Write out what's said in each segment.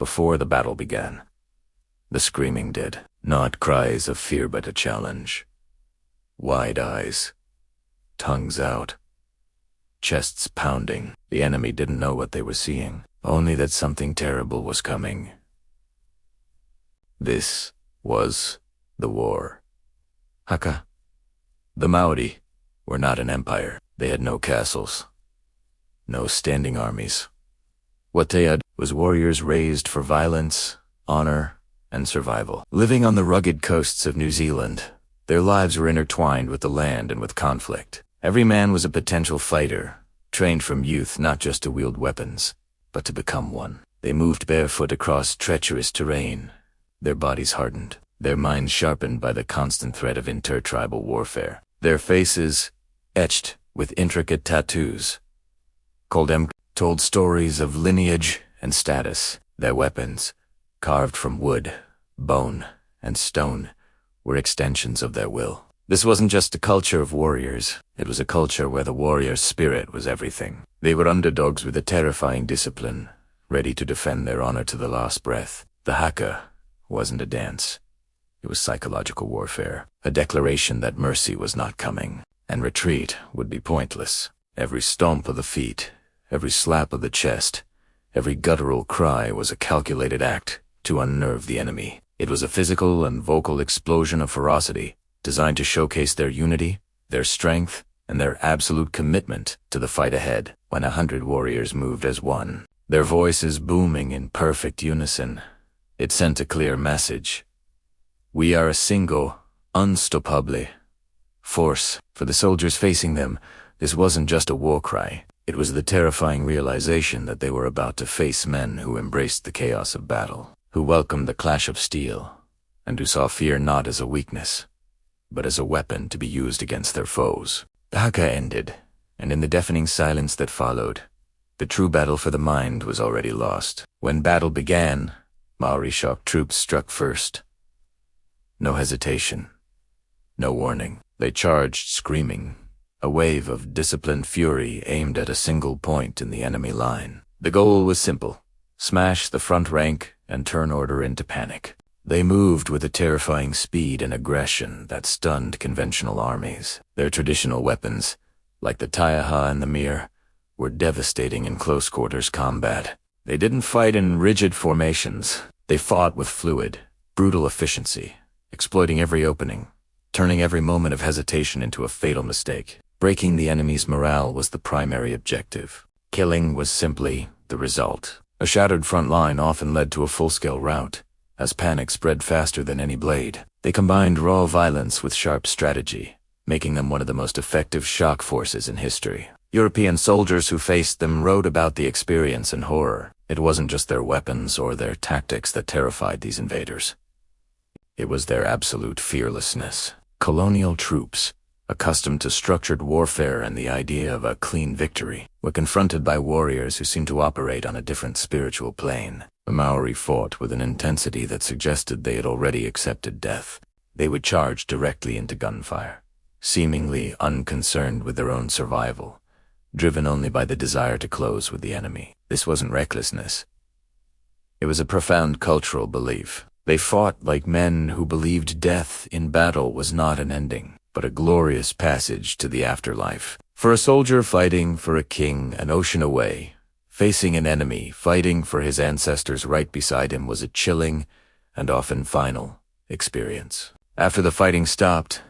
before the battle began. The screaming did, not cries of fear but a challenge. Wide eyes, tongues out, chests pounding. The enemy didn't know what they were seeing, only that something terrible was coming. This was the War Haka. The Maori were not an empire. They had no castles, no standing armies. What they had was warriors raised for violence, honor, and survival. Living on the rugged coasts of New Zealand, their lives were intertwined with the land and with conflict. Every man was a potential fighter, trained from youth not just to wield weapons, but to become one. They moved barefoot across treacherous terrain, their bodies hardened, their minds sharpened by the constant threat of intertribal warfare. Their faces etched with intricate tattoos told stories of lineage and status. Their weapons, carved from wood, bone, and stone, were extensions of their will. This wasn't just a culture of warriors. It was a culture where the warrior's spirit was everything. They were underdogs with a terrifying discipline, ready to defend their honor to the last breath. The Haka wasn't a dance. It was psychological warfare, a declaration that mercy was not coming, and retreat would be pointless. Every stomp of the feet, every slap of the chest, every guttural cry was a calculated act to unnerve the enemy. It was a physical and vocal explosion of ferocity, designed to showcase their unity, their strength, and their absolute commitment to the fight ahead. When 100 warriors moved as one, their voices booming in perfect unison, it sent a clear message. We are a single, unstoppable force. For the soldiers facing them, this wasn't just a war cry. It was the terrifying realization that they were about to face men who embraced the chaos of battle, who welcomed the clash of steel, and who saw fear not as a weakness, but as a weapon to be used against their foes. The Haka ended, and in the deafening silence that followed, the true battle for the mind was already lost. When battle began, Maori shock troops struck first. No hesitation, no warning. They charged screaming, a wave of disciplined fury aimed at a single point in the enemy line. The goal was simple: smash the front rank and turn order into panic. They moved with a terrifying speed and aggression that stunned conventional armies. Their traditional weapons, like the taiaha and the mir, were devastating in close-quarters combat. They didn't fight in rigid formations. They fought with fluid, brutal efficiency, exploiting every opening, turning every moment of hesitation into a fatal mistake. Breaking the enemy's morale was the primary objective. Killing was simply the result. A shattered front line often led to a full-scale rout, as panic spread faster than any blade. They combined raw violence with sharp strategy, making them one of the most effective shock forces in history. European soldiers who faced them wrote about the experience in horror. It wasn't just their weapons or their tactics that terrified these invaders. It was their absolute fearlessness. Colonial troops, accustomed to structured warfare and the idea of a clean victory, were confronted by warriors who seemed to operate on a different spiritual plane. The Maori fought with an intensity that suggested they had already accepted death. They would charge directly into gunfire, seemingly unconcerned with their own survival, driven only by the desire to close with the enemy. This wasn't recklessness. It was a profound cultural belief. They fought like men who believed death in battle was not an ending, but a glorious passage to the afterlife. For a soldier fighting for a king an ocean away, facing an enemy fighting for his ancestors right beside him was a chilling and often final experience. After the fighting stopped,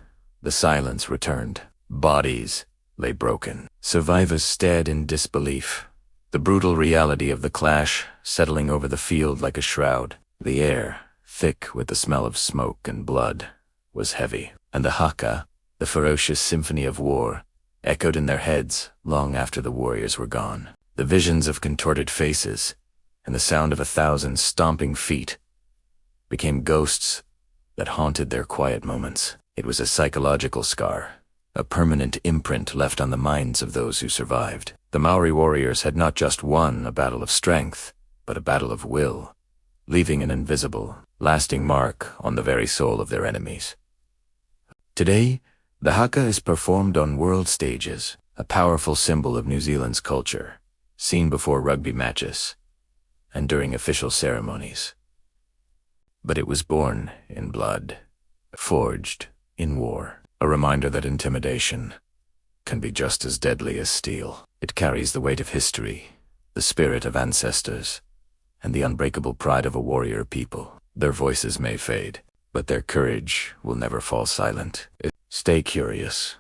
the silence returned. Bodies lay broken. Survivors stared in disbelief, the brutal reality of the clash settling over the field like a shroud. The air, thick with the smell of smoke and blood, was heavy, and the Haka, the ferocious symphony of war, echoed in their heads long after the warriors were gone. The visions of contorted faces and the sound of 1,000 stomping feet became ghosts that haunted their quiet moments. It was a psychological scar, a permanent imprint left on the minds of those who survived. The Maori warriors had not just won a battle of strength, but a battle of will, leaving an invisible, lasting mark on the very soul of their enemies. Today, the Haka is performed on world stages, a powerful symbol of New Zealand's culture, seen before rugby matches, and during official ceremonies. But it was born in blood, forged in war, a reminder that intimidation can be just as deadly as steel. It carries the weight of history, the spirit of ancestors, and the unbreakable pride of a warrior people. Their voices may fade, but their courage will never fall silent. Stay curious.